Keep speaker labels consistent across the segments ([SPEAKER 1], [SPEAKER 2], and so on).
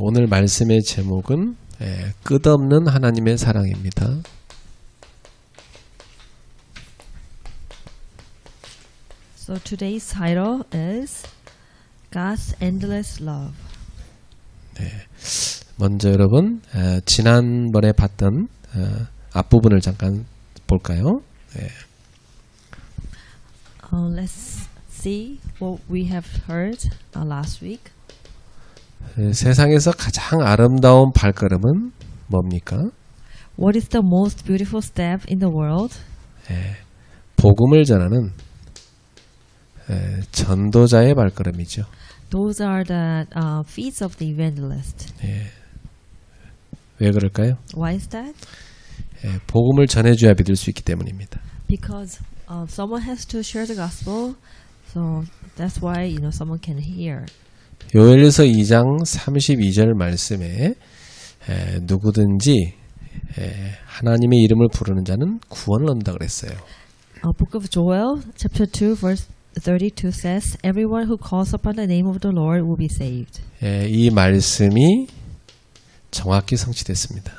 [SPEAKER 1] 오늘 말씀의 제목은 끝없는 하나님의 사랑입니다.
[SPEAKER 2] So today's title is God's Endless Love.
[SPEAKER 1] 먼저 여러분 지난번에 봤던 앞부분을 잠깐 볼까요?
[SPEAKER 2] Let's see what we have heard last week.
[SPEAKER 1] 세상에서 가장 아름다운 발걸음은 뭡니까?
[SPEAKER 2] What is the most beautiful step in the world?
[SPEAKER 1] 복음을 전하는 전도자의 발걸음이죠.
[SPEAKER 2] Those are the feet of the evangelist.
[SPEAKER 1] 왜 그럴까요?
[SPEAKER 2] Why is that?
[SPEAKER 1] 복음을 전해줘야 믿을 수 있기 때문입니다.
[SPEAKER 2] Because someone has to share the gospel, so that's why someone can hear.
[SPEAKER 1] 요엘서 2장 32절 말씀에 누구든지 하나님의 이름을 부르는 자는 구원을 얻는다 그랬어요.
[SPEAKER 2] Book of Joel, chapter 2, verse 32 says, "Everyone who calls upon the name of the Lord will be saved."
[SPEAKER 1] 이 말씀이 정확히 성취됐습니다.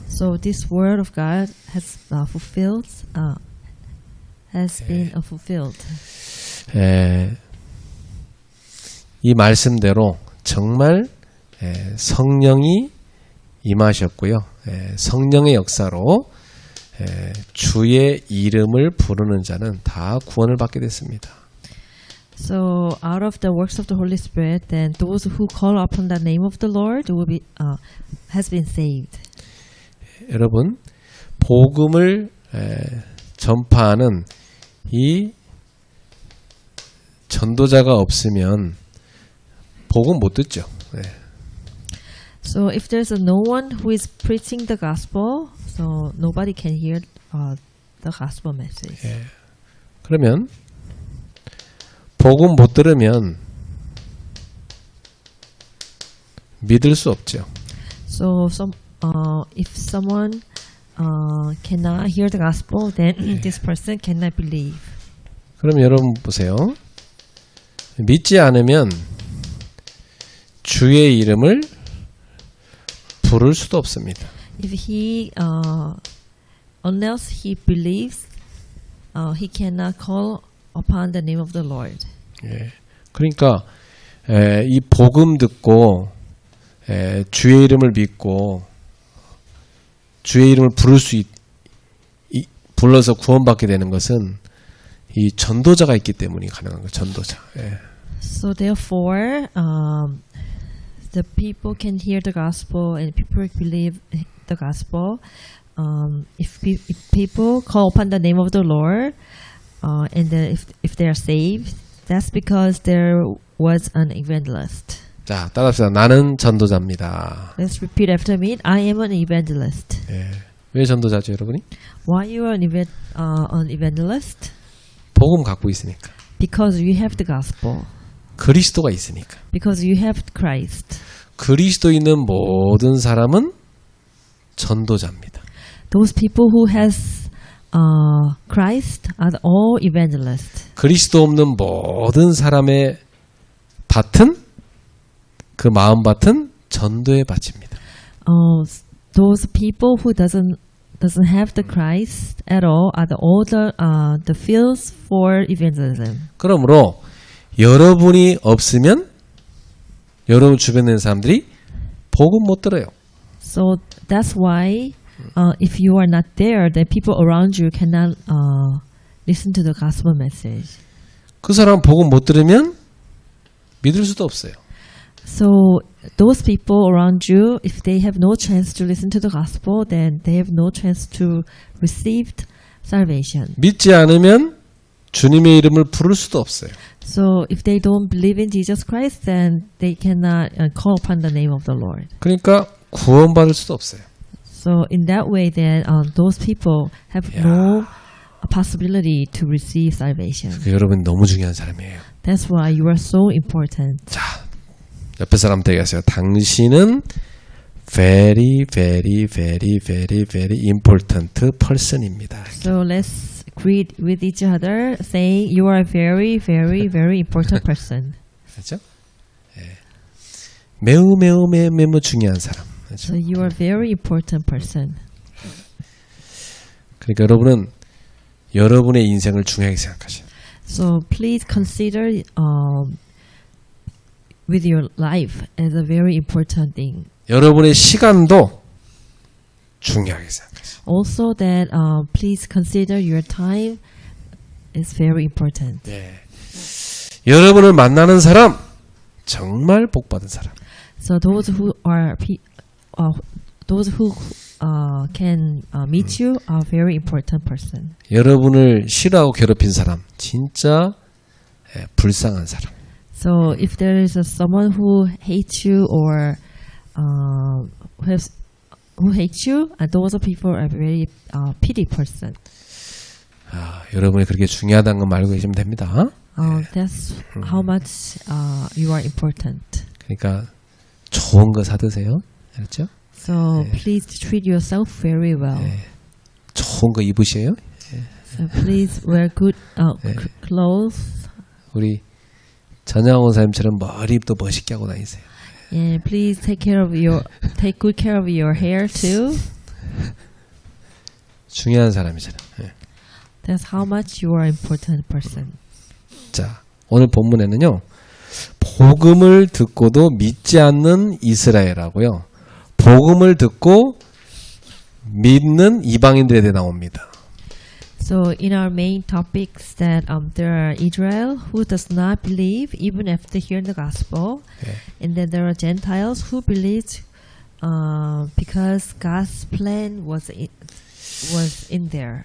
[SPEAKER 2] So this word of God has been fulfilled.
[SPEAKER 1] 이 말씀대로 정말 성령이 임하셨고요. 성령의 역사로 주의 이름을 부르는 자는 다 구원을 받게 됐습니다.
[SPEAKER 2] So out of the works of the Holy Spirit, then those who call upon the name of the Lord will be has been saved.
[SPEAKER 1] 여러분, 복음을 전파하는 이 전도자가 없으면 복음 못 듣죠.
[SPEAKER 2] So if there's no one who is preaching the gospel, so nobody can hear the gospel message.
[SPEAKER 1] 그러면 복음 못 들으면 믿을 수 없죠.
[SPEAKER 2] So if someone cannot hear the gospel, then this person cannot believe.
[SPEAKER 1] 그럼 여러분 보세요. 믿지 않으면 주의 이름을 부를 수도 없습니다.
[SPEAKER 2] If he, unless he believes, he cannot call upon the name of the Lord.
[SPEAKER 1] 그러니까 이 복음 듣고 주의 이름을 믿고 주의 이름을 불러서 구원받게 되는 것은 이 전도자가 있기 때문에 가능한 거예요. 전도자.
[SPEAKER 2] So therefore, the people can hear the gospel and people believe the gospel. If people call upon the name of the Lord, and then if they are saved, that's because there was an evangelist.
[SPEAKER 1] 자, 따라합시다. 나는 전도자입니다.
[SPEAKER 2] Let's repeat after me. I am an evangelist.
[SPEAKER 1] 왜 전도자죠, 여러분이?
[SPEAKER 2] Why you are an evangelist?
[SPEAKER 1] 복음 갖고 있으니까.
[SPEAKER 2] Because you have the gospel.
[SPEAKER 1] 그리스도가 있으니까.
[SPEAKER 2] Because you have Christ.
[SPEAKER 1] 그리스도 있는 모든 사람은 전도자입니다.
[SPEAKER 2] Those people who has Christ are all evangelists.
[SPEAKER 1] 그리스도 없는 모든 사람의 밭은 그 마음 밭은 전도의 밭입니다.
[SPEAKER 2] Those people who doesn't have the Christ at all are the fields for evangelism.
[SPEAKER 1] 그러므로 여러분이 없으면 여러분 주변에 있는 사람들이 복음 못 들어요.
[SPEAKER 2] So that's why if you are not there, then people around you cannot listen to the gospel message.
[SPEAKER 1] 그 사람 복음 못 들으면 믿을 수도 없어요.
[SPEAKER 2] So those people around you, if they have no chance to listen to the gospel, then they have no chance to receive salvation.
[SPEAKER 1] 믿지 않으면 주님의 이름을 부를 수도 없어요.
[SPEAKER 2] So if they don't believe in Jesus Christ, then they cannot call upon the name of the Lord.
[SPEAKER 1] 그러니까 구원받을 수도 없어요.
[SPEAKER 2] So in that way, then those people have no possibility to receive salvation.
[SPEAKER 1] 여러분 너무 중요한 사람이에요.
[SPEAKER 2] That's why you are so important.
[SPEAKER 1] 자, 옆에 사람한테 얘기하세요. 당신은 very, very, very, very, very important person입니다.
[SPEAKER 2] So let's greet with each other, saying you are a very, very, very important person.
[SPEAKER 1] 그렇죠? 매우 중요한 사람. 그렇죠?
[SPEAKER 2] So you are a very important person.
[SPEAKER 1] 그러니까 여러분은 여러분의 인생을 중요하게 생각하셔야 돼요.
[SPEAKER 2] So please consider with your life as a very important thing.
[SPEAKER 1] 여러분의 시간도 중요하게 생각하셔야 돼요.
[SPEAKER 2] Also that please consider your time is very important.
[SPEAKER 1] 네. 여러분을 만나는 사람 정말 복받은 사람.
[SPEAKER 2] So those who are those who can meet you are very important person.
[SPEAKER 1] 여러분을 싫어하고 괴롭힌 사람 진짜 불쌍한 사람.
[SPEAKER 2] So if there is someone who hates you or who hates you, those people are very pity person.
[SPEAKER 1] 여러분이 그렇게 중요하다는 거 알고 계시면 됩니다.
[SPEAKER 2] That's how much you are important.
[SPEAKER 1] 그러니까 좋은 거 사드세요. 알았죠?
[SPEAKER 2] So please treat yourself very well.
[SPEAKER 1] 좋은 거 입으세요.
[SPEAKER 2] So please wear good clothes.
[SPEAKER 1] 우리 전양원 사님처럼 머리도 멋있게 하고 다니세요.
[SPEAKER 2] And please take good care of your hair too.
[SPEAKER 1] 중요한 사람이잖아요.
[SPEAKER 2] That's how much you are important person.
[SPEAKER 1] 자, 오늘 본문에는요. 복음을 듣고도 믿지 않는 이스라엘하고요. 복음을 듣고 믿는 이방인들에 대해 나옵니다.
[SPEAKER 2] So in our main topics that there are Israel who does not believe even after hearing the gospel, and then there are Gentiles who believed because God's plan was in there.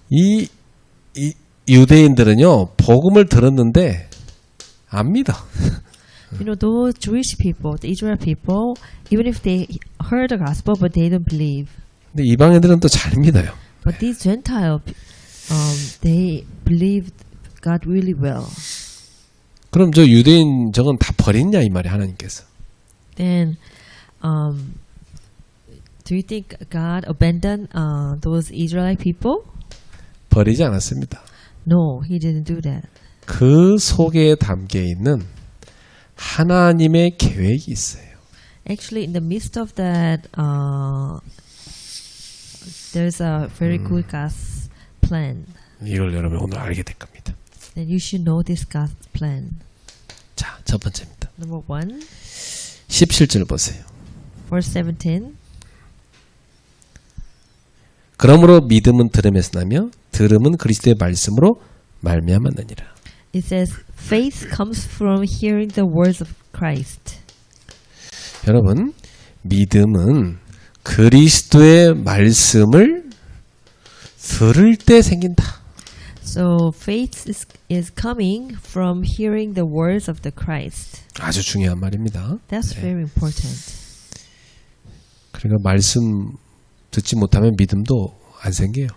[SPEAKER 1] 이 유대인들은요. 복음을 들었는데 안 믿어.
[SPEAKER 2] You know, those Jewish people, the Israel people, even if they heard the gospel, but they don't believe.
[SPEAKER 1] 근데 이방인들은 또 잘 믿어요.
[SPEAKER 2] But these Gentiles, they believed God really well.
[SPEAKER 1] 그럼 저 유대인 저건 다 버렸냐 이 말이 하나님께서.
[SPEAKER 2] Then, do you think God abandoned those Israelite people?
[SPEAKER 1] 버리지 않았습니다.
[SPEAKER 2] No, He didn't do that.
[SPEAKER 1] 그 속에 담겨 있는 하나님의 계획이 있어요.
[SPEAKER 2] Actually, in the midst of that, there's a very good God's plan.
[SPEAKER 1] 이걸 여러분 오늘 알게 될 겁니다.
[SPEAKER 2] Then you should know this God's plan.
[SPEAKER 1] 자, 첫 번째입니다.
[SPEAKER 2] Number 1,
[SPEAKER 1] 17절 보세요.
[SPEAKER 2] verse 17.
[SPEAKER 1] 그러므로 믿음은 들음에서 나며 들음은 그리스도의 말씀으로 말미암았느니라.
[SPEAKER 2] It says, faith comes from hearing the words of Christ.
[SPEAKER 1] 여러분, 믿음은 그리스도의 말씀을 들을 때 생긴다.
[SPEAKER 2] So faith is coming from hearing the words of the Christ.
[SPEAKER 1] 아주 중요한 말입니다.
[SPEAKER 2] That's very important.
[SPEAKER 1] 그러니까 말씀 듣지 못하면 믿음도 안 생겨요.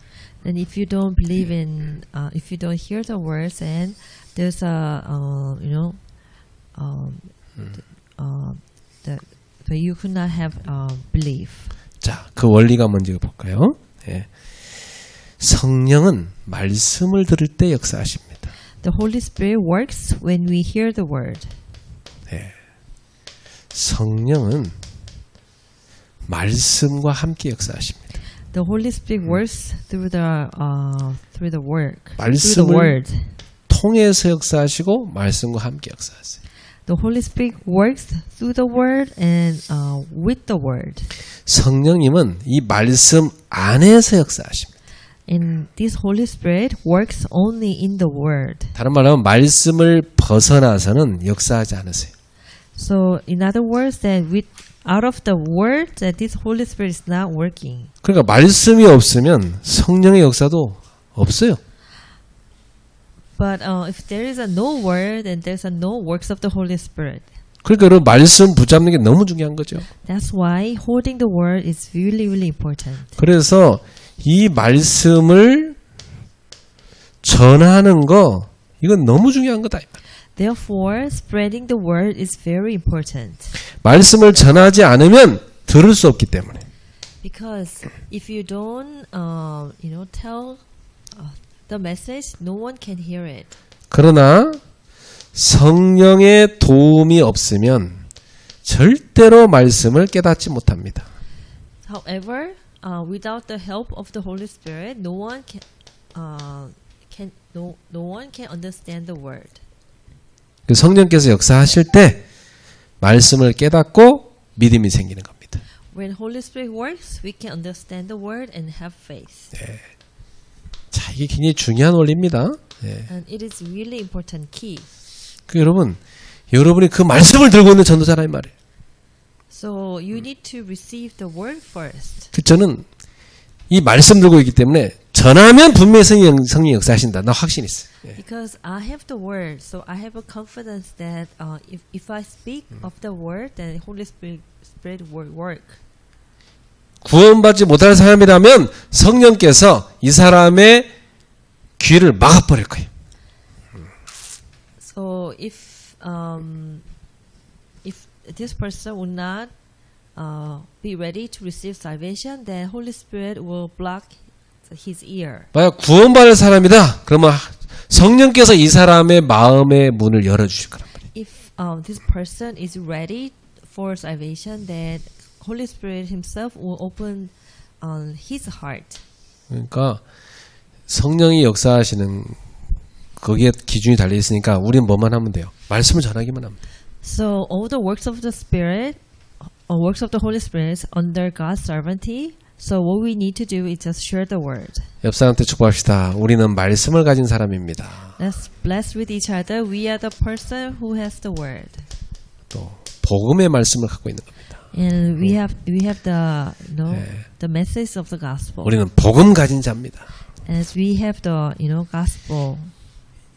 [SPEAKER 2] And if you don't believe in, if you don't hear the words, and there's a, that you could not have belief.
[SPEAKER 1] 자, 그 원리가 뭔지 볼까요? 성령은 말씀을 들을 때 역사하십니다.
[SPEAKER 2] The Holy Spirit works when we hear the word.
[SPEAKER 1] 성령은 말씀과 함께 역사하십니다.
[SPEAKER 2] The Holy Spirit works through the work, through the
[SPEAKER 1] 말씀을
[SPEAKER 2] word.
[SPEAKER 1] 통해서 역사하시고 말씀과 함께 역사하세요.
[SPEAKER 2] The Holy Spirit works through the word and with the word.
[SPEAKER 1] 성령님은 이 말씀 안에서 역사하십니다.
[SPEAKER 2] And this Holy Spirit works only in the word.
[SPEAKER 1] 다른 말로 하면 말씀을 벗어나서는 역사하지 않으세요.
[SPEAKER 2] So in other words, that out of the word, that this Holy Spirit is not working.
[SPEAKER 1] 그러니까 말씀이 없으면 성령의 역사도 없어요.
[SPEAKER 2] But if there is no word, then there's no works of the Holy Spirit.
[SPEAKER 1] 그러니까 여러분 말씀 붙잡는 게 너무 중요한 거죠.
[SPEAKER 2] That's why holding the word is really, really important.
[SPEAKER 1] 그래서 이 말씀을 전하는 거 이건 너무 중요한 거다.
[SPEAKER 2] Therefore, spreading the word is very important.
[SPEAKER 1] 말씀을 전하지 않으면 들을 수 없기 때문에.
[SPEAKER 2] Because if you don't, tell the message, no one can hear it.
[SPEAKER 1] 그러나 성령의 도움이 없으면 절대로 말씀을 깨닫지 못합니다.
[SPEAKER 2] However, without the help of the Holy Spirit, no one can understand the word.
[SPEAKER 1] 그 성령께서 역사하실 때 말씀을 깨닫고 믿음이 생기는 겁니다.
[SPEAKER 2] When Holy Spirit works, we can understand the word and have faith.
[SPEAKER 1] 자, 이게 굉장히 중요한 원리입니다. 예.
[SPEAKER 2] And it is really important key.
[SPEAKER 1] 그 여러분이 그 말씀을 들고 있는 전도자라 이 말이에요.
[SPEAKER 2] So you need to receive the word first.
[SPEAKER 1] 그 저는 이 말씀 들고 있기 때문에 전하면 분명히 성령이 역사하신다. 나 확신 있어요. 예.
[SPEAKER 2] Because I have the word, so I have a confidence that if I speak of the word, then Holy Spirit will work.
[SPEAKER 1] 구원받지 못할 사람이라면 성령께서 이 사람의 귀를 막아버릴 거예요.
[SPEAKER 2] So if this person would not be ready to receive salvation, then Holy Spirit will block his ear.
[SPEAKER 1] 만약 구원받을 사람이다. 그러면 성령께서 이 사람의 마음의 문을 열어주실 거란 말이에요.
[SPEAKER 2] If this person is ready for salvation, then Holy Spirit Himself will open his heart.
[SPEAKER 1] 그러니까 성령이 역사하시는 거기에 기준이 달려 있으니까 우리는 뭐만 하면 돼요? 말씀을 전하기만 하면 돼요.
[SPEAKER 2] So all the works of the Spirit, works of the Holy Spirit under God's sovereignty. So what we need to do is just share the word.
[SPEAKER 1] 옆 사람한테 축복합시다. 우리는 말씀을 가진 사람입니다.
[SPEAKER 2] Let's bless with each other. We are the person who has the word.
[SPEAKER 1] 또 복음의 말씀을 갖고 있는 겁니다.
[SPEAKER 2] And we have the the message of the gospel.
[SPEAKER 1] 우리는 복음 가진 자입니다.
[SPEAKER 2] As we have the gospel.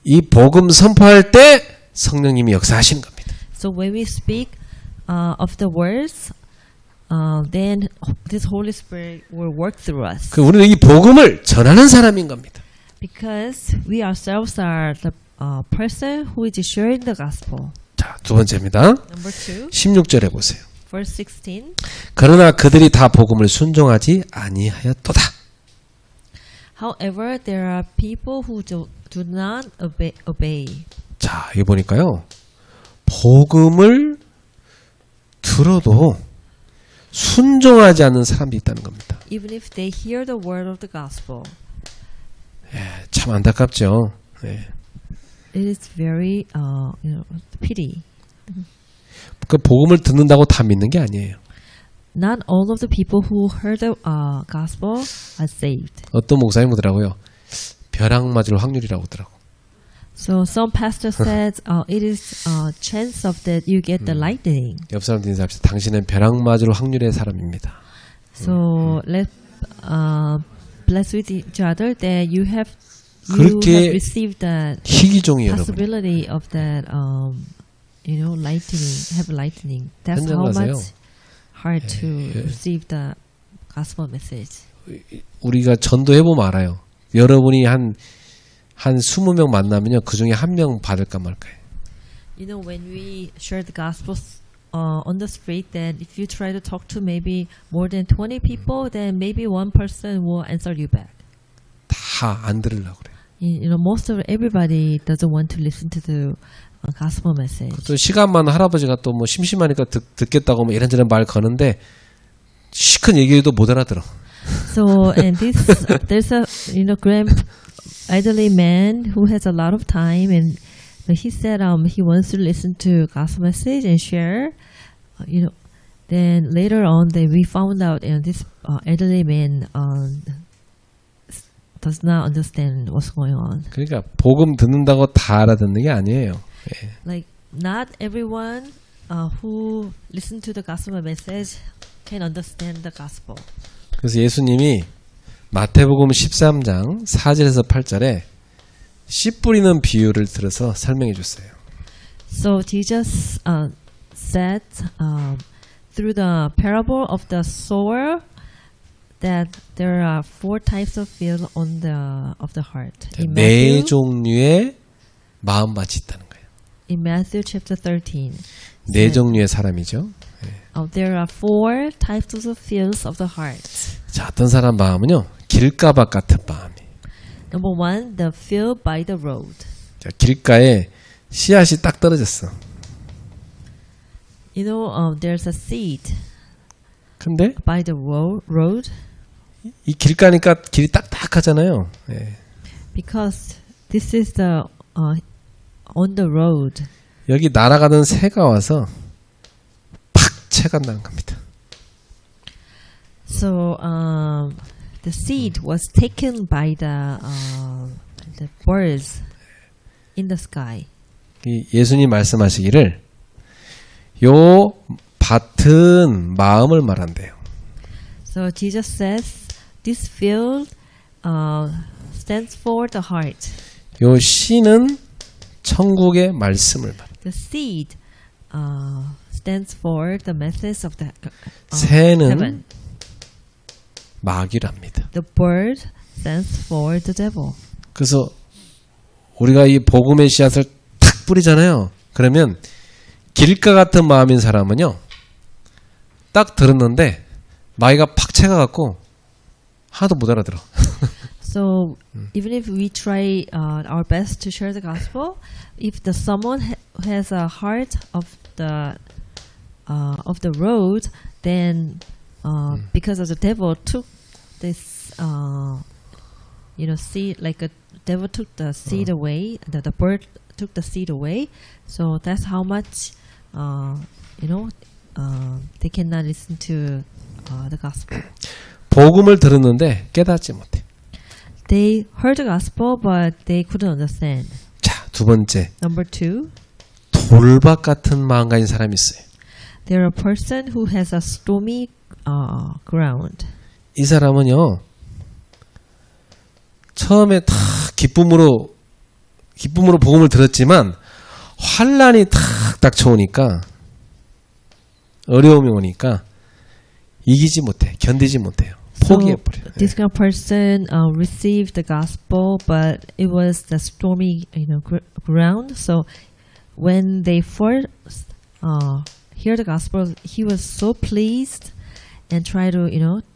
[SPEAKER 1] 이 복음 선포할 때 성령님이 역사하시는 겁니다.
[SPEAKER 2] So when we speak of the words, then this Holy Spirit will work through us.
[SPEAKER 1] 그 우리는 이 복음을 전하는 사람인 겁니다.
[SPEAKER 2] Because we ourselves are the person who is sharing the gospel.
[SPEAKER 1] 자, 두 번째입니다.
[SPEAKER 2] Number 2,
[SPEAKER 1] 16절에 보세요.
[SPEAKER 2] verse 16.
[SPEAKER 1] 그러나 그들이 다 복음을 순종하지 아니하였도다.
[SPEAKER 2] However, there are people who do not obey.
[SPEAKER 1] 자, 여기 보니까요. 복음을 들어도 순종하지 않는 사람도 있다는 겁니다.
[SPEAKER 2] Even if they hear the word of the gospel.
[SPEAKER 1] 참 안타깝죠. 예.
[SPEAKER 2] It is very pity.
[SPEAKER 1] 그 복음을 듣는다고 다 믿는 게 아니에요.
[SPEAKER 2] Not all of the people who heard the gospel are saved.
[SPEAKER 1] 어떤 목사님 그러더라고요. 벼락 맞을 확률이라고 하더라고.
[SPEAKER 2] So some pastor said it is a chance of that you get the lightning.
[SPEAKER 1] 옆 사람들 인사합시다. 당신은 벼락 맞을 확률의 사람입니다.
[SPEAKER 2] So let's bless with each other that you have received that
[SPEAKER 1] 희귀종이 여러분.
[SPEAKER 2] possibility of that lightning, have lightning. That's how
[SPEAKER 1] 현장가세요.
[SPEAKER 2] much hard to receive the gospel message.
[SPEAKER 1] 우리가 전도해보면 알아요. 여러분이 한 20명 만나면요. 그 중에 한 명 받을까 말까요.
[SPEAKER 2] You know, when we share the gospel on the street, then if you try to talk to maybe more than 20 people, then maybe one person will answer you back.
[SPEAKER 1] 다 안 들으려고 그래요.
[SPEAKER 2] You know, most of everybody doesn't want to listen to the gospel message.
[SPEAKER 1] 또 시간 많은 할아버지가 또 뭐 심심하니까 듣겠다고 뭐 이런저런 말 거는데 시큰 얘기해도 못 알아들어.
[SPEAKER 2] So and there's a elderly man who has a lot of time, and he said he wants to listen to gospel message and share. Then later on, we found out this elderly man does not understand what's going on.
[SPEAKER 1] 그러니까 복음 듣는다고 다 알아듣는 게 아니에요. 예.
[SPEAKER 2] Like not everyone who listen to the gospel message can understand the gospel.
[SPEAKER 1] 그래서 예수님이 마태복음 13장 4절에서 8절에 씨 뿌리는 비유를 들어서 설명해 줬어요.
[SPEAKER 2] So Jesus said through the parable of the sower that there are 4 types of field of the heart.
[SPEAKER 1] 네 종류의 마음밭이 있다는 거예요.
[SPEAKER 2] In Matthew chapter 13.
[SPEAKER 1] 네 종류의 사람이죠.
[SPEAKER 2] There are 4 types of fields of the heart.
[SPEAKER 1] 자, 어떤 사람 마음은요. 길가밭 같은 마음이.
[SPEAKER 2] Number 1, the field by the road.
[SPEAKER 1] 자, 길가에 씨앗이 딱 떨어졌어.
[SPEAKER 2] You know, there's a seed
[SPEAKER 1] 근데
[SPEAKER 2] by the road
[SPEAKER 1] 이 길 가니까 길이 딱딱하잖아요. 예.
[SPEAKER 2] because this is the on the road.
[SPEAKER 1] 여기 날아가는 새가 와서 팍 채간다는 겁니다.
[SPEAKER 2] So the seed was taken by the birds in the sky.
[SPEAKER 1] 이 예수님 말씀하시기를 요 밭은 마음을 말한대요.
[SPEAKER 2] So Jesus says this field stands for the heart.
[SPEAKER 1] 요 씨는 천국의 말씀을 말한다.
[SPEAKER 2] The seed stands for the message of the
[SPEAKER 1] 새는
[SPEAKER 2] heaven.
[SPEAKER 1] 마귀랍니다.
[SPEAKER 2] The bird stands for the devil.
[SPEAKER 1] 그래서 우리가 이 복음의 씨앗을 탁 뿌리잖아요. 그러면 길가 같은 마음인 사람은요. 딱 들었는데 마귀가 팍 채가갖고 하나도 못 알아들어.
[SPEAKER 2] So even if we try our best to share the gospel, if the someone has a heart of the road, then because of the devil took this seed, like a devil took the seed away, the bird took the seed away. So that's how much they cannot listen to the gospel.
[SPEAKER 1] 복음을 들었는데 깨닫지 못해.
[SPEAKER 2] They heard the gospel, but they couldn't understand.
[SPEAKER 1] 자, 두 번째.
[SPEAKER 2] Number two,
[SPEAKER 1] 돌밭 같은 마음 가진 사람이 있어요.
[SPEAKER 2] they're a person who has a stormy ground.
[SPEAKER 1] 이 사람은요. 처음에 다 기쁨으로 복음을 들었지만 환란이 탁 닥쳐오니까 어려움이 오니까 이기지 못해. 견디지 못해요. 포기해버려요.
[SPEAKER 2] This kind of person received the gospel, but it was the stormy, ground. So when they first hear the gospel, he was so pleased and try to,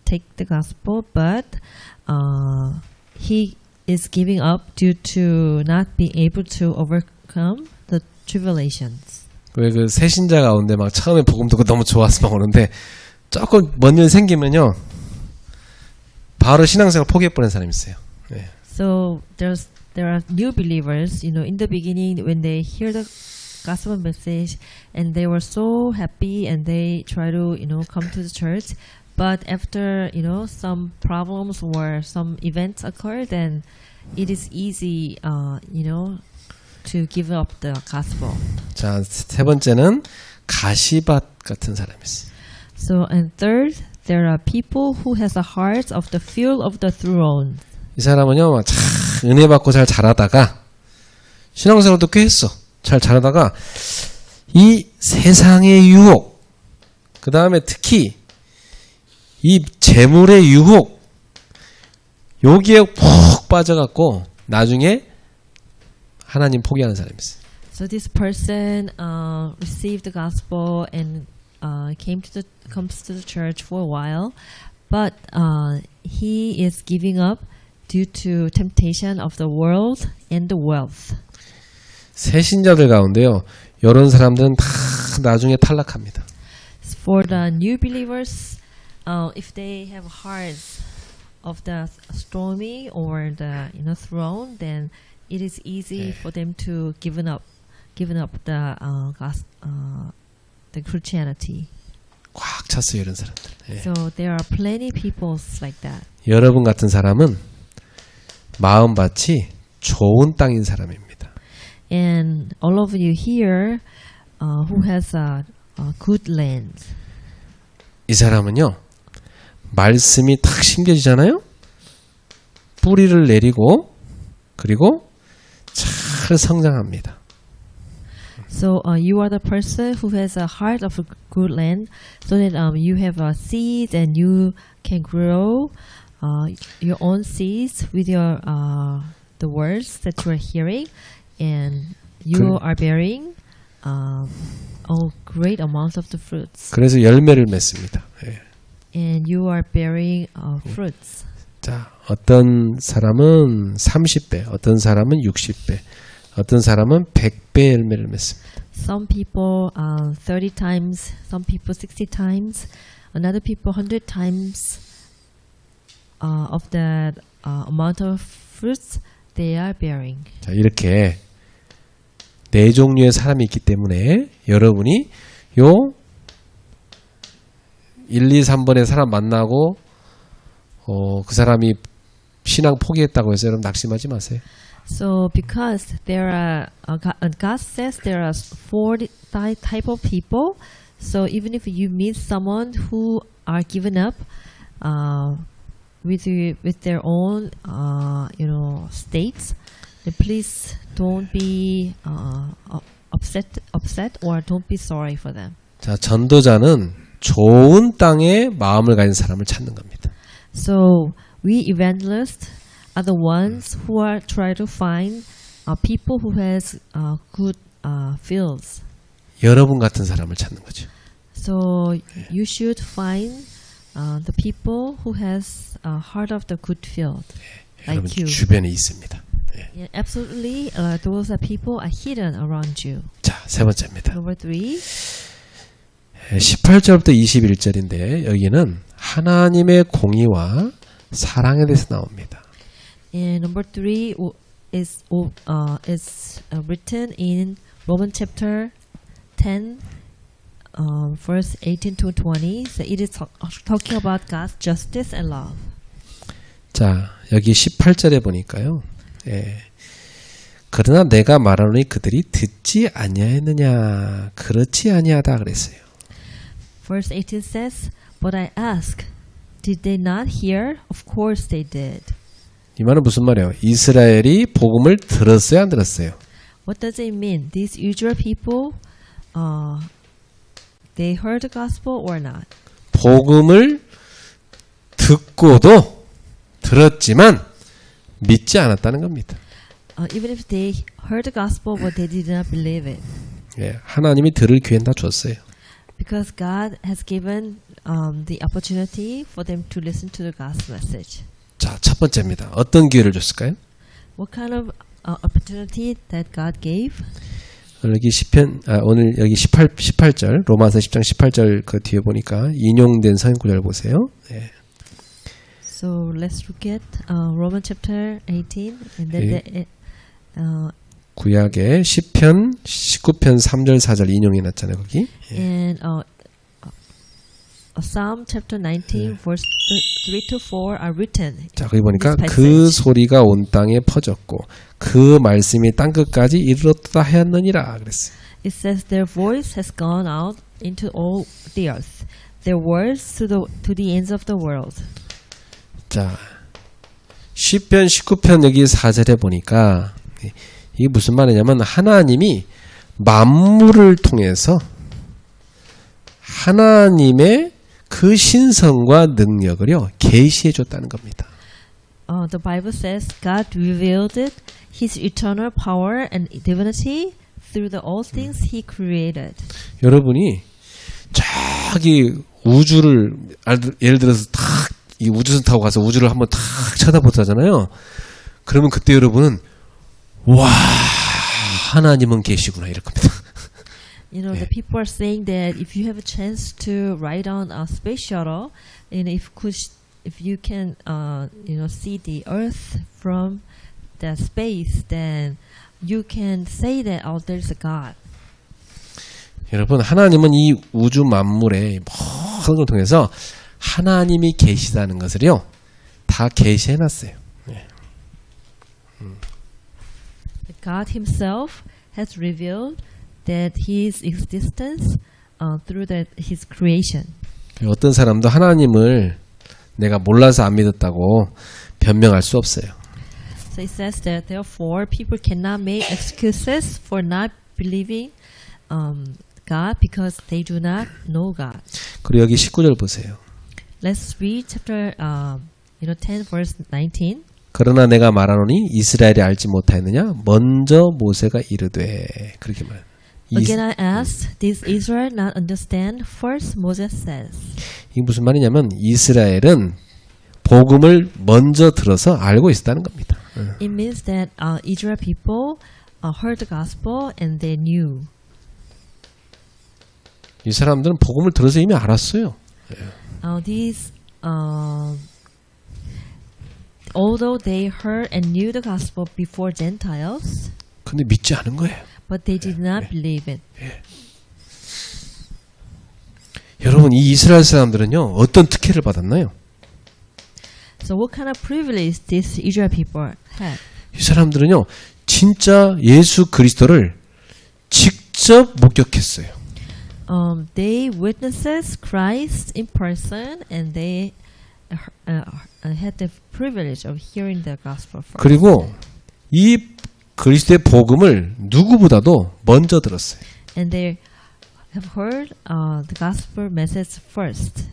[SPEAKER 2] take the gospel, but he is giving up due to not being able to overcome the tribulations.
[SPEAKER 1] 왜 그 새신자 가운데 막 처음에 복음 듣고 너무 좋아서 막 오는데 조금 뭔 일 생기면요. 바로 신앙생활 포기해버리는 사람이 있어요. 네.
[SPEAKER 2] So there are new believers, in the beginning when they hear the gospel message and they were so happy and they try to, come to the church. But after, some problems or some events occur, then it is easy, to give up the gospel.
[SPEAKER 1] 자, 세 번째는 가시밭 같은 사람이 있어요.
[SPEAKER 2] So, and third, there are people who has a heart of the field of the throne.
[SPEAKER 1] 이 사람은요, 막 참 은혜 받고 잘 자라다가 신앙생활도 꽤 했어. 잘 자라다가 이 세상의 유혹, 그 다음에 특히 이 재물의 유혹, 여기에 푹 빠져갖고 나중에 하나님 포기하는 사람이 있어요.
[SPEAKER 2] So this person received the gospel and comes to the church for a while, but he is giving up due to temptation of the world and the wealth.
[SPEAKER 1] 새신자들 가운데요, 이런 사람들은 다 나중에 탈락합니다.
[SPEAKER 2] For the new believers, if they have hearts of the stormy or the throne, then it is easy for them to give up the Christianity.
[SPEAKER 1] 꽉 찼어요, 이런 사람들. 예.
[SPEAKER 2] So there are plenty people like that.
[SPEAKER 1] 여러분 같은 사람은 마음밭이 좋은 땅인 사람입니다.
[SPEAKER 2] And all of you here who has a good land.
[SPEAKER 1] 이 사람은요, 말씀이 탁 심겨지잖아요? 뿌리를 내리고, 그리고 잘 성장합니다.
[SPEAKER 2] So you are the person who has a heart of a good land, so that you have a seed and you can grow your own seeds with your the words that you are hearing, and you are bearing a great amount of the fruits.
[SPEAKER 1] 그래서 열매를 맺습니다. 예.
[SPEAKER 2] And you are bearing fruits.
[SPEAKER 1] 자, 어떤 사람은 30배, 어떤 사람은 60배, 어떤 사람은 100배 열매를 맺습니다.
[SPEAKER 2] Some people 30 times, some people 60 times, another people 100 times of that amount of fruits they are bearing.
[SPEAKER 1] 자, 이렇게 네 종류의 사람이 있기 때문에 여러분이 요 1, 2, 3번의 사람 만나고 그 사람이 신앙 포기했다고 해서 여러분 낙심하지 마세요.
[SPEAKER 2] So because there are God says there are 4 type of people, so even if you meet someone who are given up with their own states, then please don't be upset or don't be sorry for them.
[SPEAKER 1] 자, 전도자는 좋은 땅에 마음을 가진 사람을 찾는 겁니다.
[SPEAKER 2] So we evangelists are the ones who are trying to find people who has good fields.
[SPEAKER 1] 여러분 같은 사람을 찾는 거죠.
[SPEAKER 2] So you should find the people who has a heart of the good field,
[SPEAKER 1] 여러분
[SPEAKER 2] like you.
[SPEAKER 1] 주변에 있습니다.
[SPEAKER 2] Yeah, absolutely, those are people are hidden around you.
[SPEAKER 1] 자, 세 번째입니다.
[SPEAKER 2] Number 3.
[SPEAKER 1] 18절부터 21절인데 여기는 하나님의 공의와 사랑에 대해서 나옵니다.
[SPEAKER 2] And number 3 is written in Romans chapter 10, verse 18 to 20. So it is talking about God's justice and love.
[SPEAKER 1] 자, 여기 18절에 보니까요. 그러나 내가 말하노니 그들이 듣지 아니하였느냐 그렇지 아니하다 그랬어요.
[SPEAKER 2] Verse 18 says, But I ask, did they not hear? Of course they did.
[SPEAKER 1] 이 말은 무슨 말이에요? 이스라엘이 복음을 들었어요, 안 들었어요?
[SPEAKER 2] What does it mean? These Israel people, they heard the gospel or not?
[SPEAKER 1] 복음을 듣고도 들었지만 믿지 않았다는 겁니다.
[SPEAKER 2] Even if they heard the gospel, but they did not believe it.
[SPEAKER 1] 하나님이 들을 기회는 다 줬어요.
[SPEAKER 2] Because God has given the opportunity for them to listen to the gospel message.
[SPEAKER 1] 자, 첫 번째입니다. 어떤 기회를 줬을까요?
[SPEAKER 2] What kind of opportunity that God gave?
[SPEAKER 1] 여기 오늘 여기 18절 로마서 10장 18절 그 뒤에 보니까 인용된 성경 구절 보세요.
[SPEAKER 2] So let's look at Romans chapter 18 and then
[SPEAKER 1] 구약의 10편 19편 3절 4절 인용해 놨잖아요, 거기.
[SPEAKER 2] And Psalm chapter 19 verse 3 to 4 are written.
[SPEAKER 1] 자, 거기 보니까
[SPEAKER 2] this
[SPEAKER 1] 그
[SPEAKER 2] passage.
[SPEAKER 1] 소리가 온 땅에 퍼졌고 그 말씀이 땅 끝까지 이르렀다 하였느니라 그랬어요.
[SPEAKER 2] It says their voice has gone out into all the earth, their words to the ends of the world.
[SPEAKER 1] 자, 10편 19편 여기 4절에 보니까 이게 무슨 말이냐면 하나님이 만물을 통해서 하나님의 그 신성과 능력을요 계시해 줬다는 겁니다.
[SPEAKER 2] The Bible says God revealed His eternal power and divinity through all things He created.
[SPEAKER 1] 여러분이 저기 우주를 예를 들어서 탁 이 우주선 타고 가서 우주를 한번 탁 쳐다보잖아요. 그러면 그때 여러분은 와 하나님은 계시구나 이럴 겁니다.
[SPEAKER 2] You know, the people are saying that if you have a chance to ride on a space shuttle, and if you can, see the Earth from that space, then you can say that there's a God.
[SPEAKER 1] 여러분 하나님은 이 우주 만물의 모든 걸 통해서 하나님이 계시다는 것을요 다 계시해놨어요.
[SPEAKER 2] God Himself has revealed that His existence through His creation.
[SPEAKER 1] 어떤 사람도 하나님을 내가 몰라서 안 믿었다고 변명할 수 없어요.
[SPEAKER 2] So it says that therefore people cannot make excuses for not believing God because they do not know God.
[SPEAKER 1] 그리고 여기 19절 보세요.
[SPEAKER 2] Let's read chapter 10 verse 19.
[SPEAKER 1] 그러나 내가 말하노니 이스라엘이 알지 못하였느냐 먼저 모세가 이르되 그렇게 말.
[SPEAKER 2] Again I asked, did Israel not understand? First Moses says.
[SPEAKER 1] 이게 무슨 말이냐면 이스라엘은 복음을 먼저 들어서 알고 있었다는 겁니다.
[SPEAKER 2] It means that Israel people heard the gospel and they knew.
[SPEAKER 1] 이 사람들은 복음을 들어서 이미 알았어요.
[SPEAKER 2] These, although they heard and knew the gospel before Gentiles,
[SPEAKER 1] 근데 믿지 않은 거예요.
[SPEAKER 2] but they did not believe it.
[SPEAKER 1] 여러분, 이 이스라엘 사람들은요, 어떤 특혜를 받았나요?
[SPEAKER 2] So what kind of privilege these Israel people had?
[SPEAKER 1] 이 사람들은요, 진짜 예수 그리스도를 직접 목격했어요.
[SPEAKER 2] They witnesses Christ in person, and they had the privilege of hearing the gospel first.
[SPEAKER 1] 그리고 이 그리스도의 복음을 누구보다도 먼저 들었어요.
[SPEAKER 2] And they have heard the gospel message first.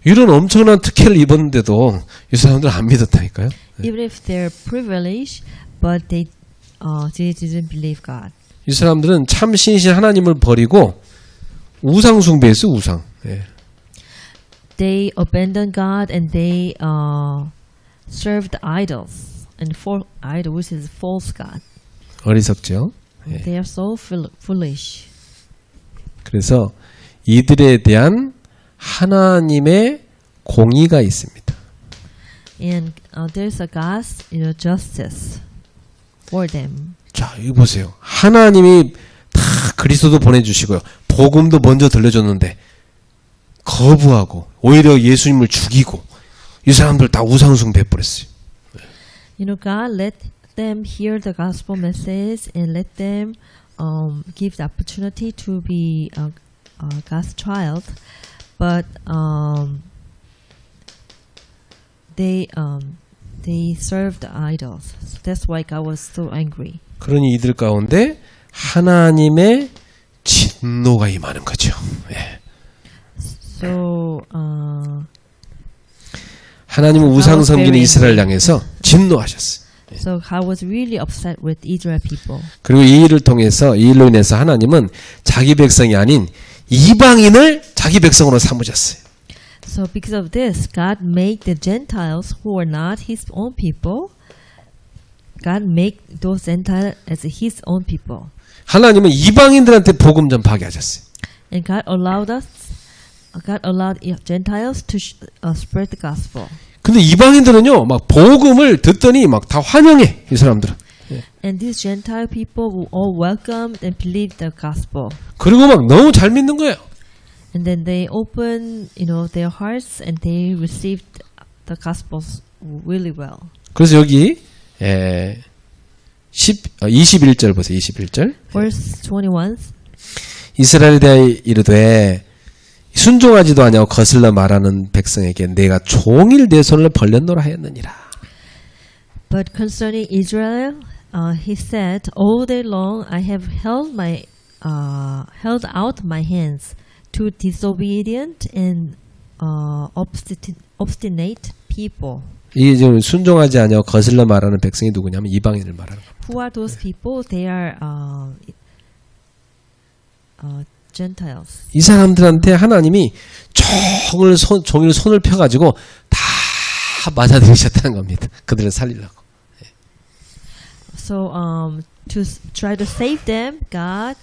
[SPEAKER 1] 이런 엄청난 특혜를 입었는데도 이 사람들은 안 믿었다니까요.
[SPEAKER 2] Even if they're privileged, but they didn't believe God.
[SPEAKER 1] 이 사람들은 참 신신 하나님을 버리고 우상 숭배했어요. 우상. 예.
[SPEAKER 2] They abandoned God and they served idols and idol, which is false god.
[SPEAKER 1] 어리석죠. 예.
[SPEAKER 2] They are so foolish.
[SPEAKER 1] 그래서 이들에 대한 하나님의 공의가 있습니다.
[SPEAKER 2] And there's a God's justice for them.
[SPEAKER 1] 자, 이거 보세요. 하나님이 다 그리스도도 보내주시고요. 복음도 먼저 들려줬는데 거부하고 오히려 예수님을 죽이고 이 사람들 다 우상숭배 해버렸어요.
[SPEAKER 2] God let them hear the gospel message and let them give the opportunity to be God's child, but they served idols. So that's why God was so angry.
[SPEAKER 1] 그러니 이들 가운데 하나님의 진노가 임하는 거죠. 예.
[SPEAKER 2] So
[SPEAKER 1] 하나님은 우상 섬기는 이스라엘 향해서 진노하셨어요.
[SPEAKER 2] So God was really upset with Israel people.
[SPEAKER 1] 그리고 이 일을 통해서 이 일로 인해서 하나님은 자기 백성이 아닌 이방인을 자기 백성으로 삼으셨어요.
[SPEAKER 2] So because of this, God made the Gentiles who were not His own people. God made those Gentiles as His own people.
[SPEAKER 1] 하나님은 이방인들한테 복음 전파하게 하셨어요.
[SPEAKER 2] And God allowed Gentiles to spread the gospel.
[SPEAKER 1] 근데 이방인들은요, 막 복음을 듣더니 막 다 환영해, 이 사람들은.
[SPEAKER 2] And these Gentile people were all welcomed and believed the gospel.
[SPEAKER 1] 그리고 막 너무 잘 믿는 거예요.
[SPEAKER 2] And then they opened, their hearts and they received the gospel really well.
[SPEAKER 1] 그래서 여기 21절 보세요. 21절.
[SPEAKER 2] Verse 21.
[SPEAKER 1] 이스라엘에 대하여 이르되 순종하지도 아니하고 거슬러 말하는 백성에게 내가 종일 내 손을 벌렸노라 하였느니라.
[SPEAKER 2] But concerning Israel, he said, all day long I have held out my hands to disobedient and obstinate people.
[SPEAKER 1] 이 지금 순종하지 아니하고 거슬러 말하는 백성이 누구냐면 이방인을 말하는 겁니다.
[SPEAKER 2] Who are those people? They are Gentiles.
[SPEAKER 1] 이 사람들한테 하나님이 종일 손을 펴가지고 다 맞아들이셨다는 겁니다. 그들을 살리려고.
[SPEAKER 2] So to try to save them, God,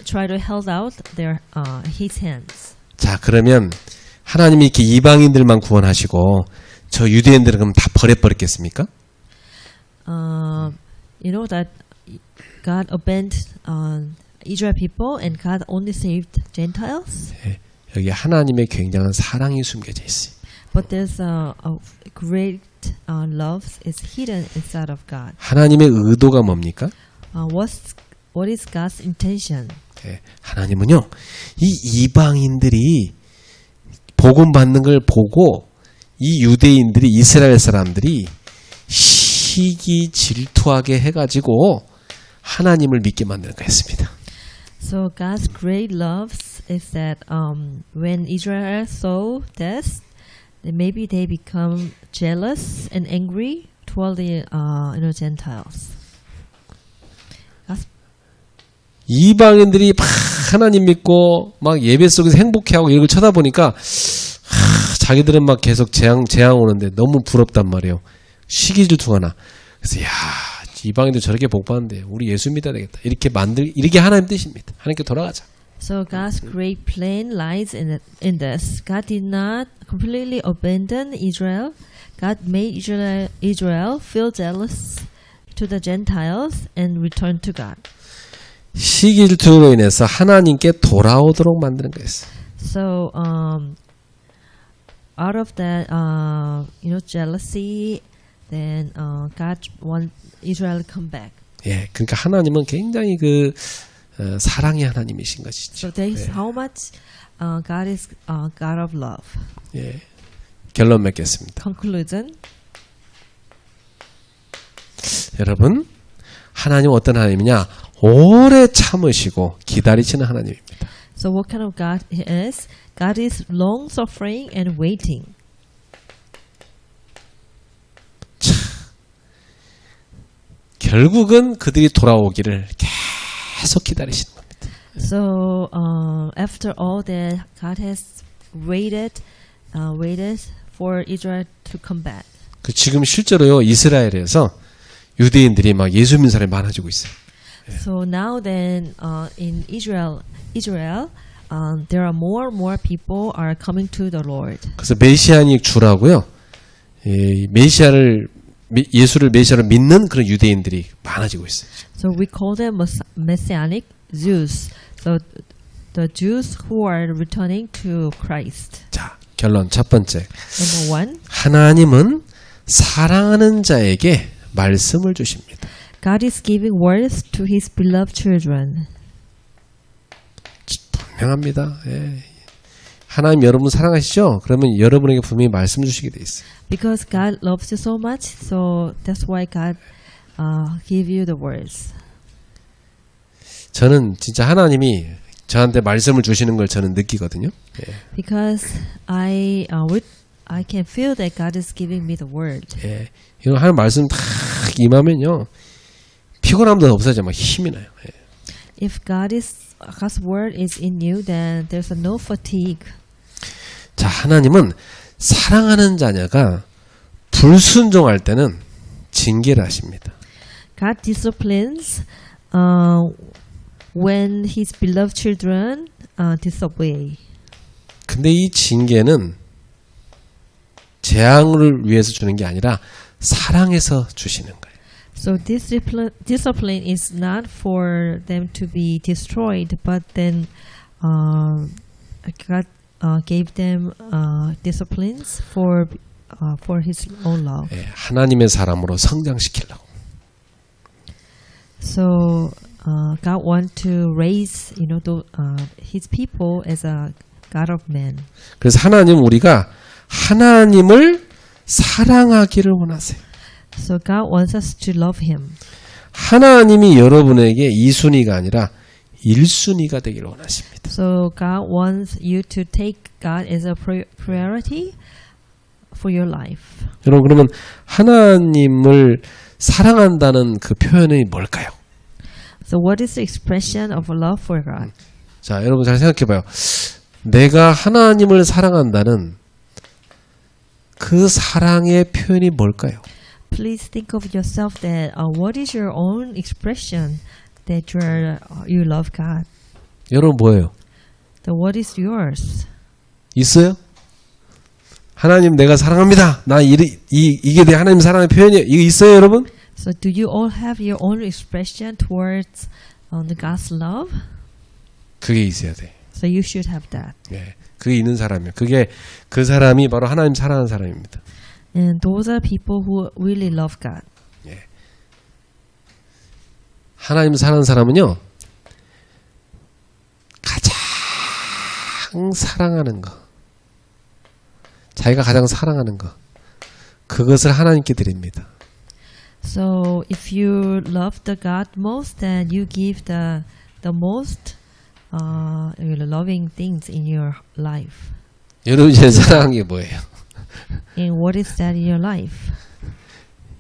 [SPEAKER 2] try to hold out His hands.
[SPEAKER 1] 자, 그러면 하나님이 이렇게 이방인들만 구원하시고 저 유대인들은 그럼 다 버렸겠습니까?
[SPEAKER 2] That God abandoned Israel people and God only saved Gentiles.
[SPEAKER 1] 네, 여기 하나님의 굉장한 사랑이 숨겨져 있어요.
[SPEAKER 2] But there's a great love is hidden inside of God.
[SPEAKER 1] 하나님의 의도가 뭡니까?
[SPEAKER 2] What is God's intention?
[SPEAKER 1] 네, 하나님은요, 이 이방인들이 복음 받는 걸 보고 이 유대인들이 이스라엘 사람들이 시기 질투하게 해가지고 하나님을 믿게 만드는 거였습니다.
[SPEAKER 2] So God's great love is that when Israel saw this, maybe they become jealous and angry toward the Gentiles.
[SPEAKER 1] 이방인들이 막 하나님 믿고 막 예배 속에서 행복해하고 이걸 쳐다보니까 자기들은 막 계속 재앙 오는데 너무 부럽단 말이에요. 시기 질투가 나. 그래서 야 이방인들 저렇게 복 받는데 우리 예수 믿어야 되겠다. 이렇게 하나님 뜻입니다. 하나님께 돌아가자.
[SPEAKER 2] So God's great plan lies in this. God did not completely abandon Israel. God made Israel feel jealous to the Gentiles and return to God.
[SPEAKER 1] 시기 질투로 인해서 하나님께 돌아오도록 만드는 거였어요.
[SPEAKER 2] So out of that, jealousy, then God want Israel to come back.
[SPEAKER 1] 예, 그러니까 하나님은 굉장히 사랑의 하나님이신 것이죠.
[SPEAKER 2] So that is how much God is God of love.
[SPEAKER 1] 예, 결론 맺겠습니다.
[SPEAKER 2] Conclusion.
[SPEAKER 1] 여러분, 하나님은 어떤 하나님이냐? 오래 참으시고 기다리시는 하나님입니다.
[SPEAKER 2] So what kind of God he is? God is long suffering and waiting.
[SPEAKER 1] 결국은 그들이 돌아오기를 계속 기다리시는 겁니다.
[SPEAKER 2] So after all that, God has waited for Israel to come back.
[SPEAKER 1] 지금 실제로요 이스라엘에서 유대인들이 막 예수 믿는 사람이 많아지고 있어요.
[SPEAKER 2] So now then, in Israel, there are more and more people are coming to the Lord.
[SPEAKER 1] 그래서 메시아닉 주라고요. 예수를 메시아로 믿는 그런 유대인들이 많아지고 있어요.
[SPEAKER 2] So we call them Messianic Jews. So the Jews who are returning to Christ.
[SPEAKER 1] 자, 결론 첫 번째.
[SPEAKER 2] Number one,
[SPEAKER 1] 하나님은 사랑하는 자에게 말씀을 주십니다.
[SPEAKER 2] God is giving words to His beloved children.
[SPEAKER 1] 분명합니다. 예. 하나님 여러분 사랑하시죠? 그러면 여러분에게 분명히 말씀 주시게 돼 있어요.
[SPEAKER 2] Because God loves you so much, so that's why God give you the words.
[SPEAKER 1] 저는 진짜 하나님이 저한테 말씀을 주시는 걸 저는 느끼거든요. 예.
[SPEAKER 2] Because I can feel that God is giving me the word.
[SPEAKER 1] 예. 이런 하나님 말씀 딱 임하면요. 피곤함도 없어져 막 힘이 나요. 예.
[SPEAKER 2] If God's word is in you, then there's no fatigue.
[SPEAKER 1] 자, 하나님은 사랑하는 자녀가 불순종할 때는 징계를 하십니다.
[SPEAKER 2] God disciplines when His beloved children disobey.
[SPEAKER 1] 근데 이 징계는 재앙을 위해서 주는 게 아니라 사랑해서 주시는 거예요.
[SPEAKER 2] So discipline is not for them to be destroyed, but then God gave them disciplines for His own love.
[SPEAKER 1] 예, 하나님의 사람으로 성장시키려고.
[SPEAKER 2] So God want to raise, His people as a God of men.
[SPEAKER 1] 그래서 우리가 하나님을 사랑하기를 원하세요.
[SPEAKER 2] So God wants us to love Him.
[SPEAKER 1] 하나님이 여러분에게 2순위가 아니라 1순위가 되기를 원하십니다.
[SPEAKER 2] So God wants you to take God as a priority for your life.
[SPEAKER 1] 여러분 그러면 하나님을 사랑한다는 그 표현이 뭘까요?
[SPEAKER 2] So what is the expression of love for God?
[SPEAKER 1] 자, 여러분 잘 생각해 봐요. 내가 하나님을 사랑한다는 그 사랑의 표현이 뭘까요?
[SPEAKER 2] Please think of yourself that what is your own expression that you love God?
[SPEAKER 1] 여러분 뭐예요?
[SPEAKER 2] So what is yours?
[SPEAKER 1] 있어요? 하나님 내가 사랑합니다. 이게 내 하나님 사랑의 표현이에요. 이거 있어요, 여러분?
[SPEAKER 2] So do you all have your own expression towards the God's love?
[SPEAKER 1] 그게 있어야 돼.
[SPEAKER 2] So you should have that.
[SPEAKER 1] 네, 그게 있는 사람이에요. 그 사람이 바로 하나님 사랑하는 사람입니다.
[SPEAKER 2] And those are people who really love God.
[SPEAKER 1] 예. 하나님 사랑하는 사람은요, 가장 사랑하는 거, 자기가 가장 사랑하는 거, 그것을 하나님께 드립니다.
[SPEAKER 2] So if you love the God most, then you give the most loving things in your life.
[SPEAKER 1] 여러분이 제일 사랑하는 게 뭐예요?
[SPEAKER 2] And what is that in your life?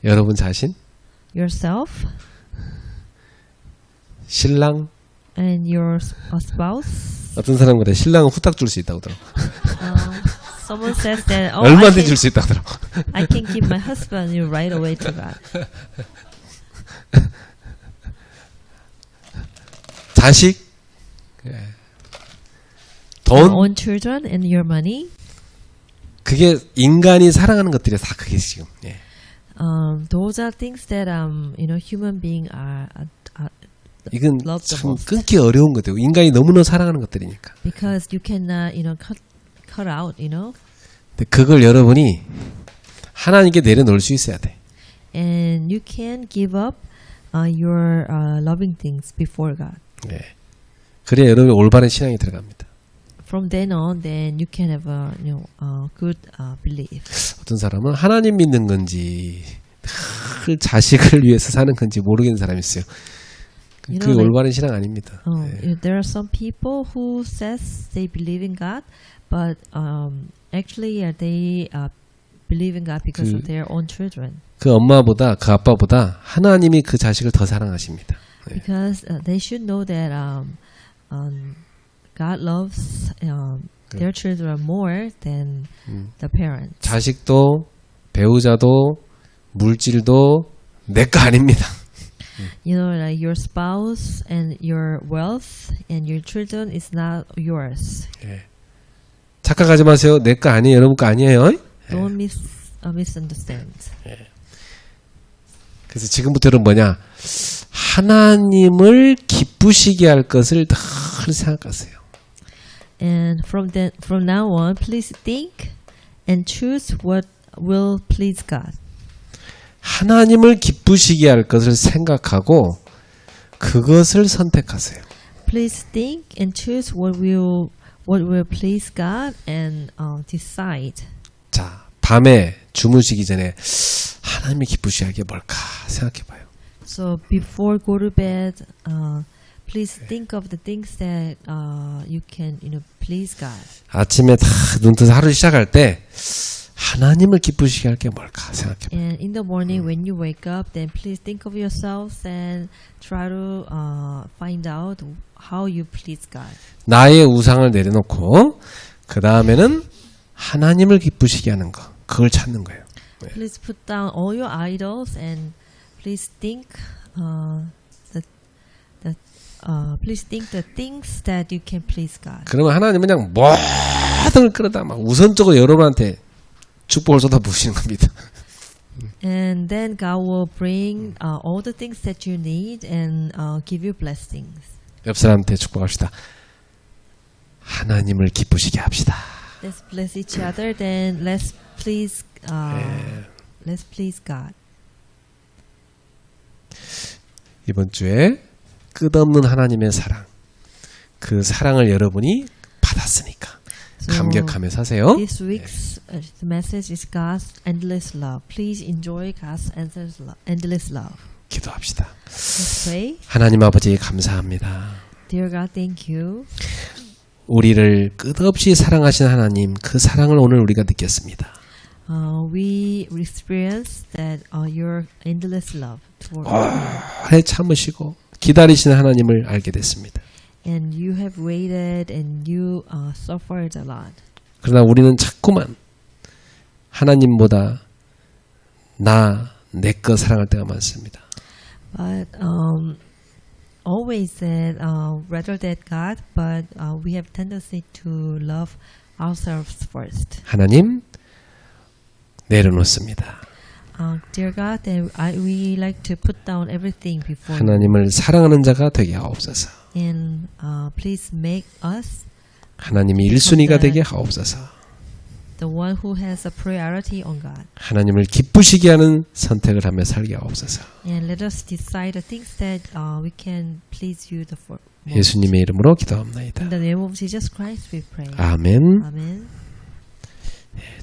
[SPEAKER 1] 여러분 자신,
[SPEAKER 2] Yourself
[SPEAKER 1] 신랑.
[SPEAKER 2] and your spouse.
[SPEAKER 1] 어떤 사람 그래, 신랑은 후딱 줄 수 있다고 하더라고.
[SPEAKER 2] someone says that, oh,
[SPEAKER 1] 얼마든지 줄 수 있다 하더라고.
[SPEAKER 2] I can give my husband you right away to God.
[SPEAKER 1] 자식,
[SPEAKER 2] Your
[SPEAKER 1] 돈,
[SPEAKER 2] own children and your money.
[SPEAKER 1] 그게 인간이 사랑하는 것들이 다 그게 지금. 예.
[SPEAKER 2] Those are things that human being are
[SPEAKER 1] 이건
[SPEAKER 2] love the
[SPEAKER 1] 참
[SPEAKER 2] most.
[SPEAKER 1] 끊기 어려운 것들이고 인간이 너무나 사랑하는 것들이니까.
[SPEAKER 2] Because you cannot cut out.
[SPEAKER 1] 근데 그걸 여러분이 하나님께 내려놓을 수 있어야 돼.
[SPEAKER 2] And you can give up your loving things before God.
[SPEAKER 1] 예. 그래야 여러분의 올바른 신앙이 들어갑니다.
[SPEAKER 2] From then on, then you can have a good belief.
[SPEAKER 1] 어떤 사람은 하나님 믿는 건지 늘 자식을 위해서 사는 건지 모르겠는 사람이 있어요.
[SPEAKER 2] You
[SPEAKER 1] 그게
[SPEAKER 2] know, like,
[SPEAKER 1] 올바른 신앙 아닙니다.
[SPEAKER 2] there are some people who says they believe in God, but actually they believe in God because of their own children.
[SPEAKER 1] 그 엄마보다 그 아빠보다 하나님이 그 자식을 더 사랑하십니다. 네.
[SPEAKER 2] Because they should know that God loves their children more than the parents.
[SPEAKER 1] 자식도 배우자도 물질도 내 거 아닙니다.
[SPEAKER 2] You know, like your spouse and your wealth and your children is not yours.
[SPEAKER 1] 예. 착각하지 마세요. 내 거 아니에요. 여러분 거 아니에요.
[SPEAKER 2] Don't misunderstand.
[SPEAKER 1] 그래서 지금부터는 뭐냐? 하나님을 기쁘시게 할 것을 늘 생각하세요.
[SPEAKER 2] And from now on, please think and choose what will please God.
[SPEAKER 1] 하나님을 기쁘시게 할 것을 생각하고 그것을 선택하세요.
[SPEAKER 2] Please think and choose what will please God and decide.
[SPEAKER 1] 자, 밤에 주무시기 전에 하나님이 기쁘시게 하게 뭘까 생각해봐요.
[SPEAKER 2] So before go to bed, please think of the things that you can, please God.
[SPEAKER 1] 아침에 다 눈뜨서 하루 시작할 때 하나님을 기쁘시게 할 게 뭘까 생각해봐요.
[SPEAKER 2] And in the morning when you wake up, then please think of yourselves and try to find out how you please God.
[SPEAKER 1] 나의 우상을 내려놓고 그 다음에는 하나님을 기쁘시게 하는 거, 그걸 찾는 거예요.
[SPEAKER 2] Please put down all your idols and please think please think the things that you can please God.
[SPEAKER 1] 그러면 하나님은 그냥 모든 걸 끌어다 막 우선적으로 여러분한테 축복을 쏟아부으시는 겁니다.
[SPEAKER 2] And then God will bring all the things that you need and give you blessings.
[SPEAKER 1] 옆 사람한테 축복합시다. 하나님을 기쁘시게 합시다.
[SPEAKER 2] Let's bless each other. Then let's please God.
[SPEAKER 1] 이번 주에 끝없는 하나님의 사랑, 그 사랑을 여러분이 받았으니까 감격하며 사세요.
[SPEAKER 2] This week's message is God's endless love. Please enjoy God's endless love.
[SPEAKER 1] 기도합시다.
[SPEAKER 2] Let's pray.
[SPEAKER 1] 하나님 아버지 감사합니다.
[SPEAKER 2] Dear God, thank you.
[SPEAKER 1] 우리를 끝없이 사랑하신 하나님, 그 사랑을 오늘 우리가 느꼈습니다.
[SPEAKER 2] We experience that your endless love toward us.
[SPEAKER 1] 오래 참으시고 기다리시는 하나님을 알게 됐습니다.
[SPEAKER 2] And you have waited and you suffered a lot.
[SPEAKER 1] 그러나 우리는 자꾸만 하나님보다 내 거 사랑할 때가 많습니다.
[SPEAKER 2] But always said rather than God, but we have tendency to love ourselves first.
[SPEAKER 1] 하나님 내려놓습니다.
[SPEAKER 2] Dear God, then we like to put down everything before
[SPEAKER 1] 하나님을 사랑하는 자가 되게 하옵소서.
[SPEAKER 2] and please make us
[SPEAKER 1] 하나님이 1순위가 되게 하옵소서.
[SPEAKER 2] the one who has a priority on God.
[SPEAKER 1] 하나님을 기쁘시게 하는 선택을 하며 살게 하옵소서.
[SPEAKER 2] And let us decide the things that we can please you the most.
[SPEAKER 1] 예수님의 이름으로 기도합나이다.
[SPEAKER 2] In the name of Jesus Christ we pray.
[SPEAKER 1] 아멘.
[SPEAKER 2] Amen.